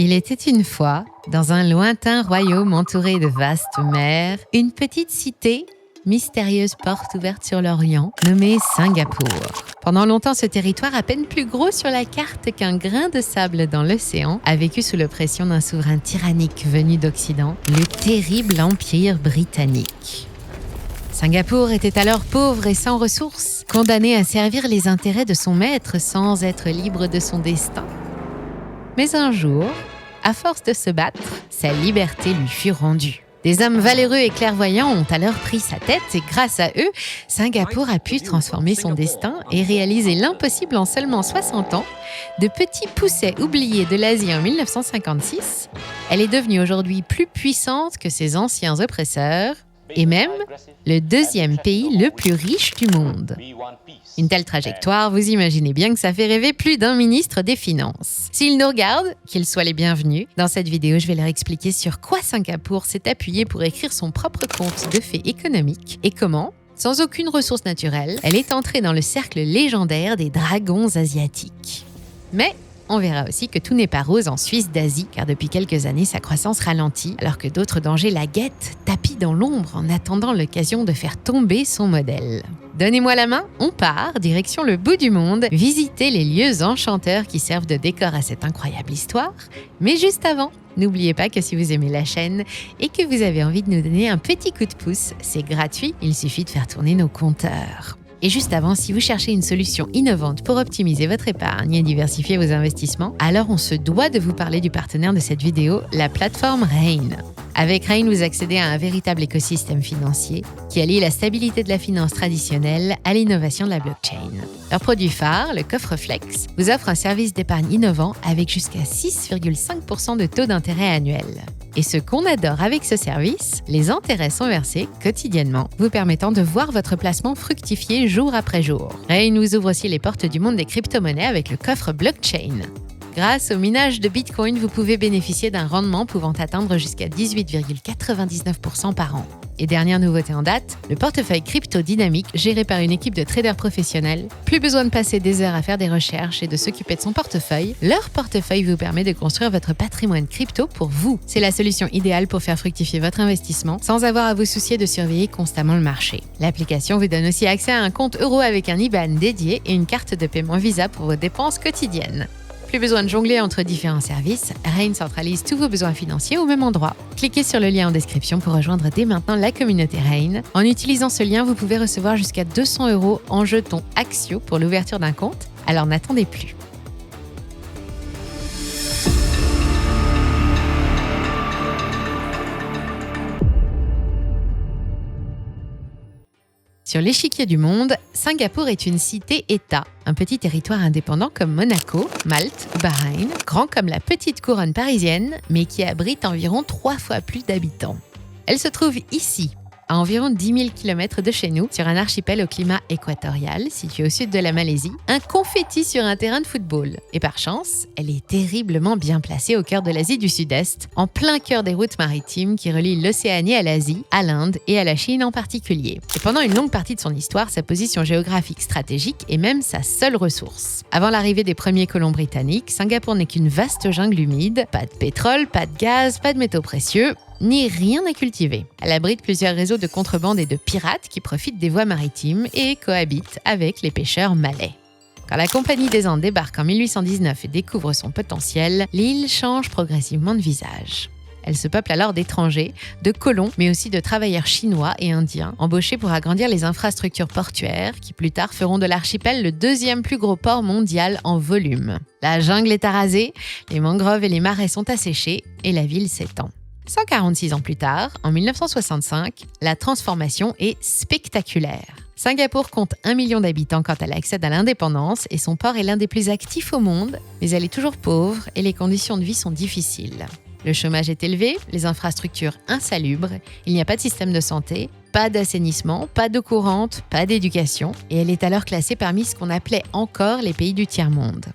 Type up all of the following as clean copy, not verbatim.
Il était une fois, dans un lointain royaume entouré de vastes mers, une petite cité, mystérieuse porte ouverte sur l'Orient, nommée Singapour. Pendant longtemps, ce territoire, à peine plus gros sur la carte qu'un grain de sable dans l'océan, a vécu sous l'oppression d'un souverain tyrannique venu d'Occident, le terrible Empire britannique. Singapour était alors pauvre et sans ressources, condamné à servir les intérêts de son maître sans être libre de son destin. Mais un jour, à force de se battre, sa liberté lui fut rendue. Des hommes valeureux et clairvoyants ont alors pris sa tête et grâce à eux, Singapour a pu transformer son destin et réaliser l'impossible en seulement 60 ans. De petits poussets oubliés de l'Asie en 1956, elle est devenue aujourd'hui plus puissante que ses anciens oppresseurs et même le deuxième pays le plus riche du monde. Une telle trajectoire, vous imaginez bien que ça fait rêver plus d'un ministre des Finances. S'ils nous regardent, qu'ils soient les bienvenus. Dans cette vidéo, je vais leur expliquer sur quoi Singapour s'est appuyé pour écrire son propre conte de fées économiques et comment, sans aucune ressource naturelle, elle est entrée dans le cercle légendaire des dragons asiatiques. Mais on verra aussi que tout n'est pas rose en Suisse d'Asie, car depuis quelques années, sa croissance ralentit, alors que d'autres dangers la guettent, tapis dans l'ombre en attendant l'occasion de faire tomber son modèle. Donnez-moi la main, on part, direction le bout du monde, visiter les lieux enchanteurs qui servent de décor à cette incroyable histoire. Mais juste avant, n'oubliez pas que si vous aimez la chaîne et que vous avez envie de nous donner un petit coup de pouce, c'est gratuit, il suffit de faire tourner nos compteurs. Et juste avant, si vous cherchez une solution innovante pour optimiser votre épargne et diversifier vos investissements, alors on se doit de vous parler du partenaire de cette vidéo, la plateforme Rain. Avec Rain, vous accédez à un véritable écosystème financier qui allie la stabilité de la finance traditionnelle à l'innovation de la blockchain. Leur produit phare, le Coffre Flex, vous offre un service d'épargne innovant avec jusqu'à 6,5% de taux d'intérêt annuel. Et ce qu'on adore avec ce service, les intérêts sont versés quotidiennement, vous permettant de voir votre placement fructifier jour après jour. Rain vous ouvre aussi les portes du monde des crypto-monnaies avec le coffre blockchain. Grâce au minage de Bitcoin, vous pouvez bénéficier d'un rendement pouvant atteindre jusqu'à 18,99% par an. Et dernière nouveauté en date, le portefeuille crypto dynamique géré par une équipe de traders professionnels. Plus besoin de passer des heures à faire des recherches et de s'occuper de son portefeuille. Leur portefeuille vous permet de construire votre patrimoine crypto pour vous. C'est la solution idéale pour faire fructifier votre investissement sans avoir à vous soucier de surveiller constamment le marché. L'application vous donne aussi accès à un compte euro avec un IBAN dédié et une carte de paiement Visa pour vos dépenses quotidiennes. Plus besoin de jongler entre différents services, Rain centralise tous vos besoins financiers au même endroit. Cliquez sur le lien en description pour rejoindre dès maintenant la communauté Rain. En utilisant ce lien, vous pouvez recevoir jusqu'à 200 € en jetons Axio pour l'ouverture d'un compte, alors n'attendez plus. Sur l'échiquier du monde, Singapour est une cité-État, un petit territoire indépendant comme Monaco, Malte, Bahreïn, grand comme la petite couronne parisienne, mais qui abrite environ 3 fois plus d'habitants. Elle se trouve ici, à environ 10 000 km de chez nous, sur un archipel au climat équatorial, situé au sud de la Malaisie, un confetti sur un terrain de football. Et par chance, elle est terriblement bien placée au cœur de l'Asie du Sud-Est, en plein cœur des routes maritimes qui relient l'Océanie à l'Asie, à l'Inde et à la Chine en particulier. Et pendant une longue partie de son histoire, sa position géographique stratégique est même sa seule ressource. Avant l'arrivée des premiers colons britanniques, Singapour n'est qu'une vaste jungle humide, pas de pétrole, pas de gaz, pas de métaux précieux, ni rien à cultiver. Elle abrite plusieurs réseaux de contrebande et de pirates qui profitent des voies maritimes et cohabitent avec les pêcheurs malais. Quand la Compagnie des Andes débarque en 1819 et découvre son potentiel, l'île change progressivement de visage. Elle se peuple alors d'étrangers, de colons, mais aussi de travailleurs chinois et indiens, embauchés pour agrandir les infrastructures portuaires qui plus tard feront de l'archipel le deuxième plus gros port mondial en volume. La jungle est arasée, les mangroves et les marais sont asséchés et la ville s'étend. 146 ans plus tard, en 1965, la transformation est spectaculaire. Singapour compte 1 million d'habitants quand elle accède à l'indépendance et son port est l'un des plus actifs au monde, mais elle est toujours pauvre et les conditions de vie sont difficiles. Le chômage est élevé, les infrastructures insalubres, il n'y a pas de système de santé, pas d'assainissement, pas d'eau courante, pas d'éducation, et elle est alors classée parmi ce qu'on appelait encore les pays du tiers-monde.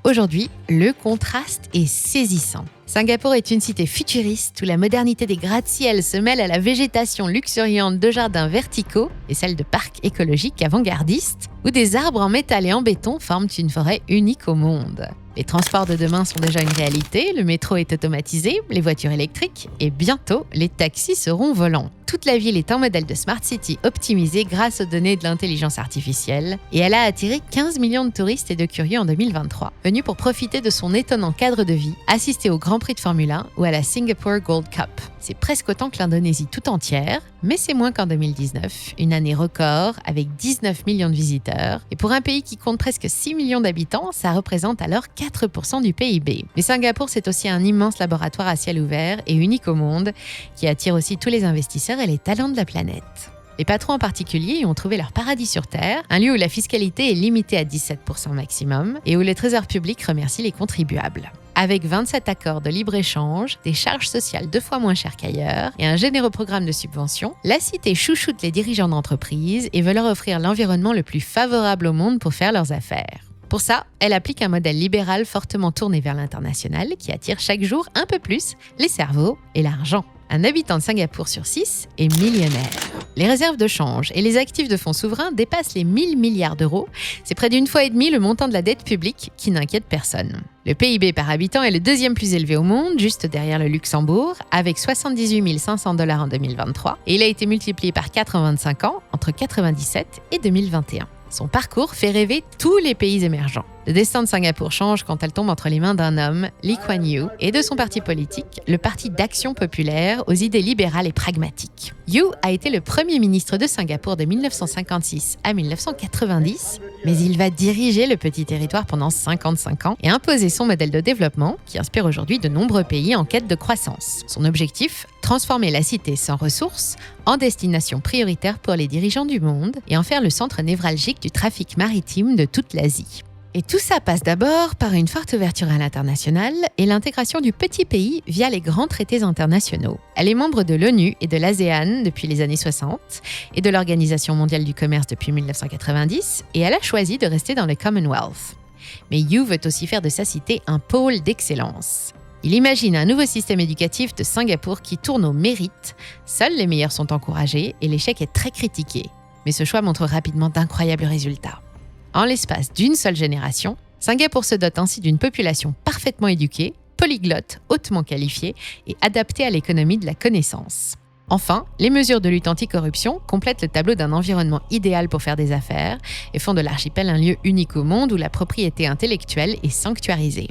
Aujourd'hui, le contraste est saisissant. Singapour est une cité futuriste où la modernité des gratte-ciel se mêle à la végétation luxuriante de jardins verticaux et celle de parcs écologiques avant-gardistes, où des arbres en métal et en béton forment une forêt unique au monde. Les transports de demain sont déjà une réalité, le métro est automatisé, les voitures électriques et bientôt, les taxis seront volants. Toute la ville est un modèle de Smart City optimisé grâce aux données de l'intelligence artificielle et elle a attiré 15 millions de touristes et de curieux en 2023, venus pour profiter de son étonnant cadre de vie, assister au Grand Prix de Formule 1 ou à la Singapore Gold Cup. C'est presque autant que l'Indonésie tout entière, mais c'est moins qu'en 2019, une année record avec 19 millions de visiteurs. Et pour un pays qui compte presque 6 millions d'habitants, ça représente alors 4% du PIB. Mais Singapour, c'est aussi un immense laboratoire à ciel ouvert et unique au monde, qui attire aussi tous les investisseurs et les talents de la planète. Les patrons en particulier y ont trouvé leur paradis sur Terre, un lieu où la fiscalité est limitée à 17% maximum et où le trésor public remercie les contribuables. Avec 27 accords de libre-échange, des charges sociales 2 fois moins chères qu'ailleurs et un généreux programme de subventions, la cité chouchoute les dirigeants d'entreprises et veut leur offrir l'environnement le plus favorable au monde pour faire leurs affaires. Pour ça, elle applique un modèle libéral fortement tourné vers l'international qui attire chaque jour un peu plus les cerveaux et l'argent. Un habitant de Singapour sur 6 est millionnaire. Les réserves de change et les actifs de fonds souverains dépassent les 1000 milliards d'euros. C'est près d'une fois et demie le montant de la dette publique qui n'inquiète personne. Le PIB par habitant est le deuxième plus élevé au monde, juste derrière le Luxembourg, avec 78 500 $ en 2023. Et il a été multiplié par 4 en 25 ans, entre 1997 et 2021. Son parcours fait rêver tous les pays émergents. Le destin de Singapour change quand elle tombe entre les mains d'un homme, Lee Kuan Yew, et de son parti politique, le Parti d'Action Populaire, aux idées libérales et pragmatiques. Yew a été le premier ministre de Singapour de 1956 à 1990, mais il va diriger le petit territoire pendant 55 ans et imposer son modèle de développement qui inspire aujourd'hui de nombreux pays en quête de croissance. Son objectif ? Transformer la cité sans ressources en destination prioritaire pour les dirigeants du monde et en faire le centre névralgique du trafic maritime de toute l'Asie. Et tout ça passe d'abord par une forte ouverture à l'international et l'intégration du petit pays via les grands traités internationaux. Elle est membre de l'ONU et de l'ASEAN depuis les années 60 et de l'Organisation mondiale du commerce depuis 1990 et elle a choisi de rester dans le Commonwealth. Mais Yew veut aussi faire de sa cité un pôle d'excellence. Il imagine un nouveau système éducatif de Singapour qui tourne au mérite. Seuls les meilleurs sont encouragés et l'échec est très critiqué. Mais ce choix montre rapidement d'incroyables résultats. En l'espace d'une seule génération, Singapour se dote ainsi d'une population parfaitement éduquée, polyglotte, hautement qualifiée et adaptée à l'économie de la connaissance. Enfin, les mesures de lutte anticorruption complètent le tableau d'un environnement idéal pour faire des affaires et font de l'archipel un lieu unique au monde où la propriété intellectuelle est sanctuarisée.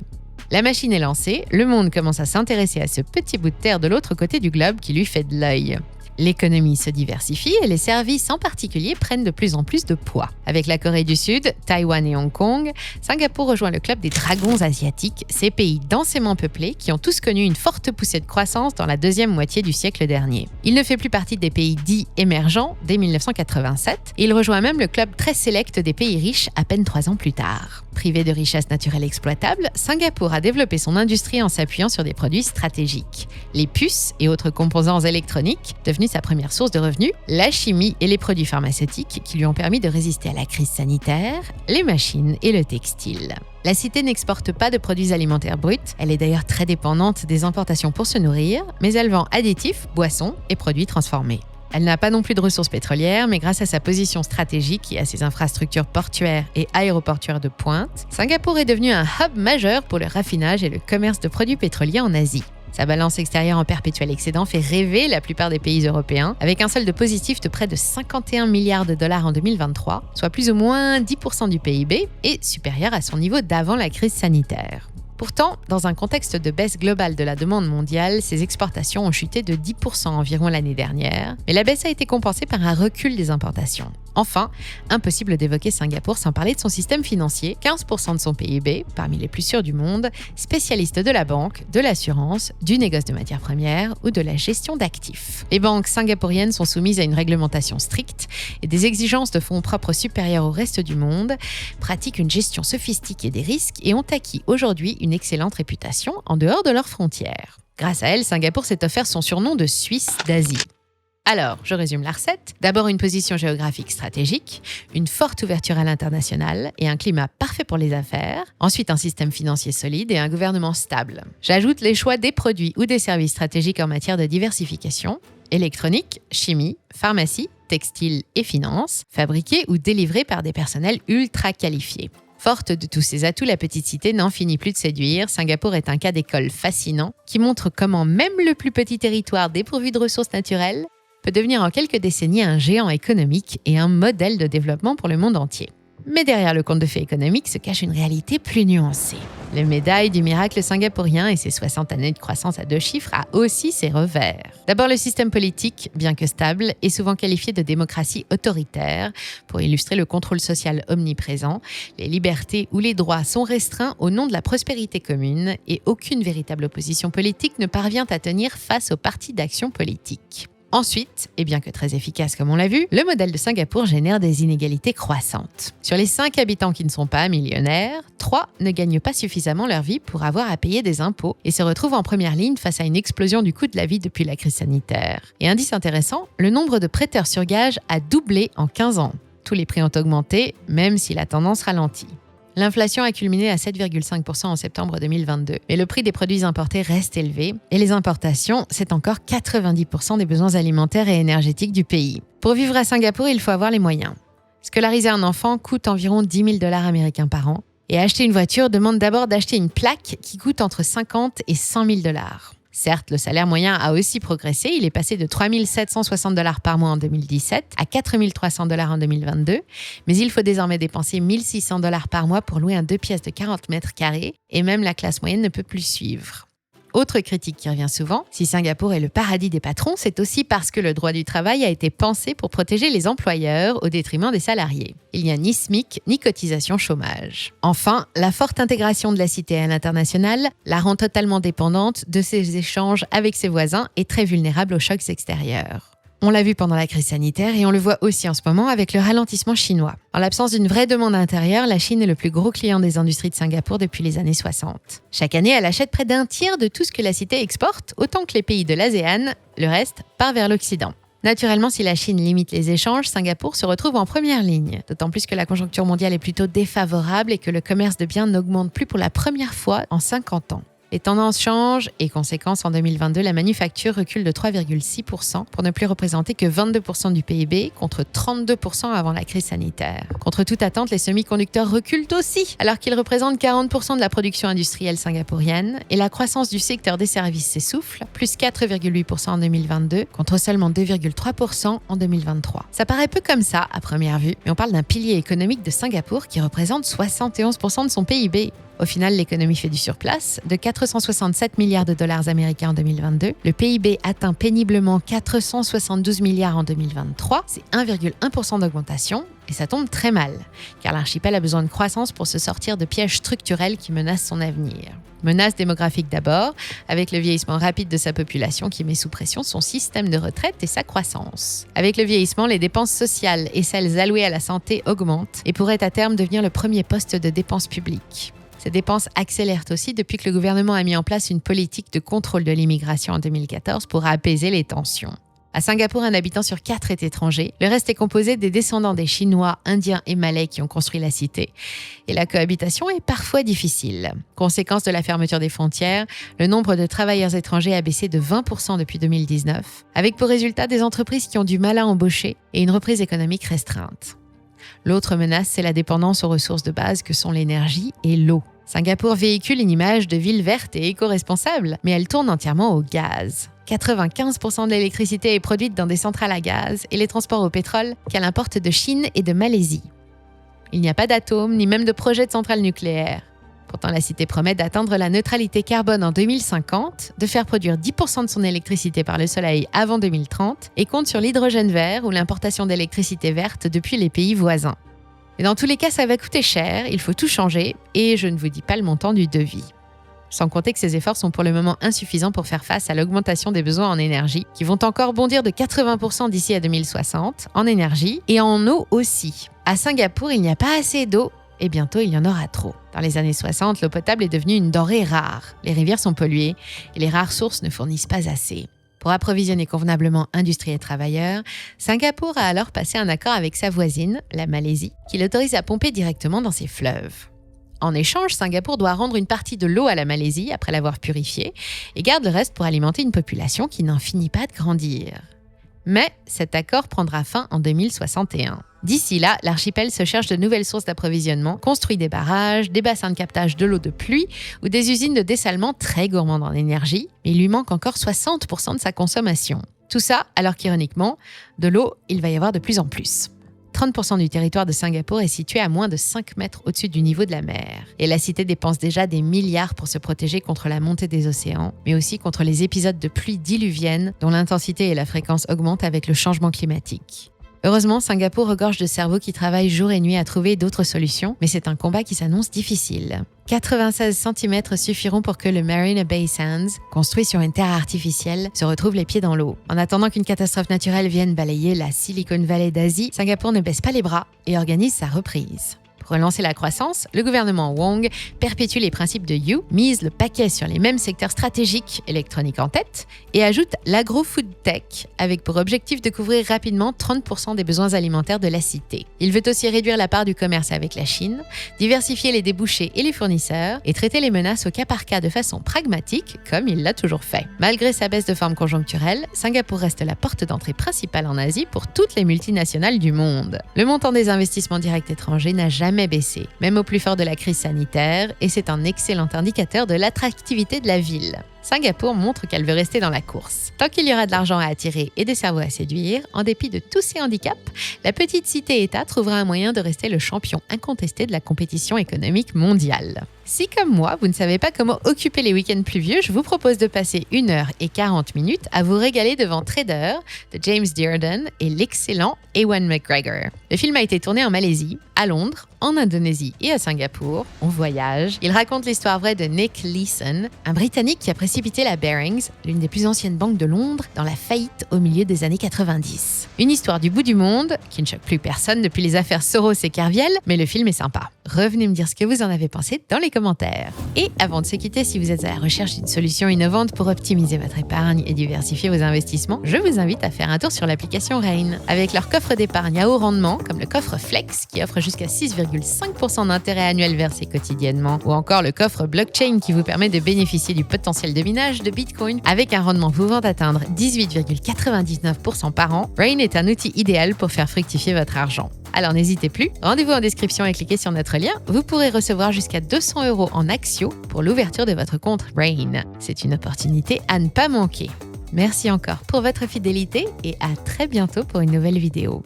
La machine est lancée, le monde commence à s'intéresser à ce petit bout de terre de l'autre côté du globe qui lui fait de l'œil. L'économie se diversifie et les services en particulier prennent de plus en plus de poids. Avec la Corée du Sud, Taïwan et Hong Kong, Singapour rejoint le club des dragons asiatiques, ces pays densément peuplés qui ont tous connu une forte poussée de croissance dans la deuxième moitié du siècle dernier. Il ne fait plus partie des pays dits émergents dès 1987 et il rejoint même le club très sélect des pays riches à peine 3 ans plus tard. Privé de richesses naturelles exploitables, Singapour a développé son industrie en s'appuyant sur des produits stratégiques. Les puces et autres composants électroniques, devenus sa première source de revenus, la chimie et les produits pharmaceutiques qui lui ont permis de résister à la crise sanitaire, les machines et le textile. La cité n'exporte pas de produits alimentaires bruts, elle est d'ailleurs très dépendante des importations pour se nourrir, mais elle vend additifs, boissons et produits transformés. Elle n'a pas non plus de ressources pétrolières, mais grâce à sa position stratégique et à ses infrastructures portuaires et aéroportuaires de pointe, Singapour est devenu un hub majeur pour le raffinage et le commerce de produits pétroliers en Asie. Sa balance extérieure en perpétuel excédent fait rêver la plupart des pays européens, avec un solde positif de près de 51 milliards de dollars en 2023, soit plus ou moins 10% du PIB et supérieur à son niveau d'avant la crise sanitaire. Pourtant, dans un contexte de baisse globale de la demande mondiale, ses exportations ont chuté de 10% environ l'année dernière, mais la baisse a été compensée par un recul des importations. Enfin, impossible d'évoquer Singapour sans parler de son système financier, 15% de son PIB, parmi les plus sûrs du monde, spécialiste de la banque, de l'assurance, du négoce de matières premières ou de la gestion d'actifs. Les banques singapouriennes sont soumises à une réglementation stricte et des exigences de fonds propres supérieures au reste du monde, pratiquent une gestion sophistiquée des risques et ont acquis aujourd'hui une excellente réputation en dehors de leurs frontières. Grâce à elle, Singapour s'est offert son surnom de Suisse d'Asie. Alors, je résume la recette. D'abord une position géographique stratégique, une forte ouverture à l'international et un climat parfait pour les affaires. Ensuite, un système financier solide et un gouvernement stable. J'ajoute les choix des produits ou des services stratégiques en matière de diversification. Électronique, chimie, pharmacie, textile et finance, fabriqués ou délivrés par des personnels ultra qualifiés. Forte de tous ses atouts, la petite cité n'en finit plus de séduire. Singapour est un cas d'école fascinant qui montre comment même le plus petit territoire dépourvu de ressources naturelles peut devenir en quelques décennies un géant économique et un modèle de développement pour le monde entier. Mais derrière le conte de fées économique se cache une réalité plus nuancée. Le médaille du miracle singapourien et ses 60 années de croissance à 2 chiffres a aussi ses revers. D'abord, le système politique, bien que stable, est souvent qualifié de démocratie autoritaire pour illustrer le contrôle social omniprésent. Les libertés ou les droits sont restreints au nom de la prospérité commune et aucune véritable opposition politique ne parvient à tenir face aux partis d'action politique. Ensuite, et bien que très efficace comme on l'a vu, le modèle de Singapour génère des inégalités croissantes. Sur les 5 habitants qui ne sont pas millionnaires, 3 ne gagnent pas suffisamment leur vie pour avoir à payer des impôts et se retrouvent en première ligne face à une explosion du coût de la vie depuis la crise sanitaire. Et indice intéressant, le nombre de prêteurs sur gage a doublé en 15 ans. Tous les prix ont augmenté, même si la tendance ralentit. L'inflation a culminé à 7,5% en septembre 2022, mais le prix des produits importés reste élevé et les importations, c'est encore 90% des besoins alimentaires et énergétiques du pays. Pour vivre à Singapour, il faut avoir les moyens. Scolariser un enfant coûte environ 10 000 $ américains par an et acheter une voiture demande d'abord d'acheter une plaque qui coûte entre 50 et 100 000 $. Certes, le salaire moyen a aussi progressé. Il est passé de 3 760 $ par mois en 2017 à 4 300 $ en 2022. Mais il faut désormais dépenser 1 600 $ par mois pour louer un 2 pièces de 40 mètres carrés. Et même la classe moyenne ne peut plus suivre. Autre critique qui revient souvent, si Singapour est le paradis des patrons, c'est aussi parce que le droit du travail a été pensé pour protéger les employeurs au détriment des salariés. Il n'y a ni SMIC ni cotisation chômage. Enfin, la forte intégration de la cité à l'international la rend totalement dépendante de ses échanges avec ses voisins et très vulnérable aux chocs extérieurs. On l'a vu pendant la crise sanitaire et on le voit aussi en ce moment avec le ralentissement chinois. En l'absence d'une vraie demande intérieure, la Chine est le plus gros client des industries de Singapour depuis les années 60. Chaque année, elle achète près d'un tiers de tout ce que la cité exporte, autant que les pays de l'ASEAN, le reste part vers l'Occident. Naturellement, si la Chine limite les échanges, Singapour se retrouve en première ligne. D'autant plus que la conjoncture mondiale est plutôt défavorable et que le commerce de biens n'augmente plus pour la première fois en 50 ans. Les tendances changent et, conséquence, en 2022, la manufacture recule de 3,6% pour ne plus représenter que 22% du PIB contre 32% avant la crise sanitaire. Contre toute attente, les semi-conducteurs reculent aussi, alors qu'ils représentent 40% de la production industrielle singapourienne et la croissance du secteur des services s'essouffle, plus 4,8% en 2022 contre seulement 2,3% en 2023. Ça paraît peu comme ça à première vue, mais on parle d'un pilier économique de Singapour qui représente 71% de son PIB. Au final, l'économie fait du surplace. De 467 milliards de dollars américains en 2022, le PIB atteint péniblement 472 milliards en 2023. C'est 1,1% d'augmentation et ça tombe très mal, car l'archipel a besoin de croissance pour se sortir de pièges structurels qui menacent son avenir. Menace démographique d'abord, avec le vieillissement rapide de sa population qui met sous pression son système de retraite et sa croissance. Avec le vieillissement, les dépenses sociales et celles allouées à la santé augmentent et pourraient à terme devenir le premier poste de dépenses publiques. Ces dépenses accélèrent aussi depuis que le gouvernement a mis en place une politique de contrôle de l'immigration en 2014 pour apaiser les tensions. À Singapour, un habitant sur 4 est étranger. Le reste est composé des descendants des Chinois, Indiens et Malais qui ont construit la cité. Et la cohabitation est parfois difficile. Conséquence de la fermeture des frontières, le nombre de travailleurs étrangers a baissé de 20% depuis 2019, avec pour résultat des entreprises qui ont du mal à embaucher et une reprise économique restreinte. L'autre menace, c'est la dépendance aux ressources de base que sont l'énergie et l'eau. Singapour véhicule une image de ville verte et éco-responsable, mais elle tourne entièrement au gaz. 95% de l'électricité est produite dans des centrales à gaz et les transports au pétrole qu'elle importe de Chine et de Malaisie. Il n'y a pas d'atomes ni même de projet de centrale nucléaire. Pourtant, la cité promet d'atteindre la neutralité carbone en 2050, de faire produire 10% de son électricité par le soleil avant 2030 et compte sur l'hydrogène vert ou l'importation d'électricité verte depuis les pays voisins. Mais dans tous les cas, ça va coûter cher, il faut tout changer et je ne vous dis pas le montant du devis. Sans compter que ces efforts sont pour le moment insuffisants pour faire face à l'augmentation des besoins en énergie, qui vont encore bondir de 80% d'ici à 2060, en énergie et en eau aussi. À Singapour, il n'y a pas assez d'eau et bientôt il y en aura trop. Dans les années 60, l'eau potable est devenue une denrée rare. Les rivières sont polluées et les rares sources ne fournissent pas assez. Pour approvisionner convenablement industrie et travailleurs, Singapour a alors passé un accord avec sa voisine, la Malaisie, qui l'autorise à pomper directement dans ses fleuves. En échange, Singapour doit rendre une partie de l'eau à la Malaisie après l'avoir purifiée et garde le reste pour alimenter une population qui n'en finit pas de grandir. Mais cet accord prendra fin en 2061. D'ici là, l'archipel se cherche de nouvelles sources d'approvisionnement, construit des barrages, des bassins de captage de l'eau de pluie ou des usines de dessalement très gourmandes en énergie, mais il lui manque encore 60% de sa consommation. Tout ça alors qu'ironiquement, de l'eau, il va y avoir de plus en plus. 30% du territoire de Singapour est situé à moins de 5 mètres au-dessus du niveau de la mer. Et la cité dépense déjà des milliards pour se protéger contre la montée des océans, mais aussi contre les épisodes de pluie diluvienne dont l'intensité et la fréquence augmentent avec le changement climatique. Heureusement, Singapour regorge de cerveaux qui travaillent jour et nuit à trouver d'autres solutions, mais c'est un combat qui s'annonce difficile. 96 cm suffiront pour que le Marina Bay Sands, construit sur une terre artificielle, se retrouve les pieds dans l'eau. En attendant qu'une catastrophe naturelle vienne balayer la Silicon Valley d'Asie, Singapour ne baisse pas les bras et organise sa reprise. Pour relancer la croissance, le gouvernement Wong perpétue les principes de You, mise le paquet sur les mêmes secteurs stratégiques, électronique en tête, et ajoute l'agro-food tech, avec pour objectif de couvrir rapidement 30% des besoins alimentaires de la cité. Il veut aussi réduire la part du commerce avec la Chine, diversifier les débouchés et les fournisseurs, et traiter les menaces au cas par cas de façon pragmatique, comme il l'a toujours fait. Malgré sa baisse de forme conjoncturelle, Singapour reste la porte d'entrée principale en Asie pour toutes les multinationales du monde. Le montant des investissements directs étrangers n'a jamais baissé, même au plus fort de la crise sanitaire, et c'est un excellent indicateur de l'attractivité de la ville. Singapour montre qu'elle veut rester dans la course. Tant qu'il y aura de l'argent à attirer et des cerveaux à séduire, en dépit de tous ces handicaps, la petite cité-État trouvera un moyen de rester le champion incontesté de la compétition économique mondiale. Si comme moi, vous ne savez pas comment occuper les week-ends pluvieux, je vous propose de passer 1h40 à vous régaler devant Trader de James Dearden et l'excellent Ewan McGregor. Le film a été tourné en Malaisie, à Londres, en Indonésie et à Singapour. On voyage. Il raconte l'histoire vraie de Nick Leeson, un Britannique qui a précipité la Barings, l'une des plus anciennes banques de Londres, dans la faillite au milieu des années 90. Une histoire du bout du monde, qui ne choque plus personne depuis les affaires Soros et Kerviel, mais le film est sympa. Revenez me dire ce que vous en avez pensé dans les commentaires. Et avant de se quitter, si vous êtes à la recherche d'une solution innovante pour optimiser votre épargne et diversifier vos investissements, je vous invite à faire un tour sur l'application Rain. Avec leur coffre d'épargne à haut rendement, comme le coffre Flex, qui offre jusqu'à 6,5% d'intérêt annuel versé quotidiennement, ou encore le coffre Blockchain qui vous permet de bénéficier du potentiel de minage de Bitcoin avec un rendement pouvant atteindre 18,99% par an, Rain est un outil idéal pour faire fructifier votre argent. Alors n'hésitez plus, rendez-vous en description et cliquez sur notre lien. Vous pourrez recevoir jusqu'à 200 € en Axio pour l'ouverture de votre compte Rain. C'est une opportunité à ne pas manquer. Merci encore pour votre fidélité et à très bientôt pour une nouvelle vidéo.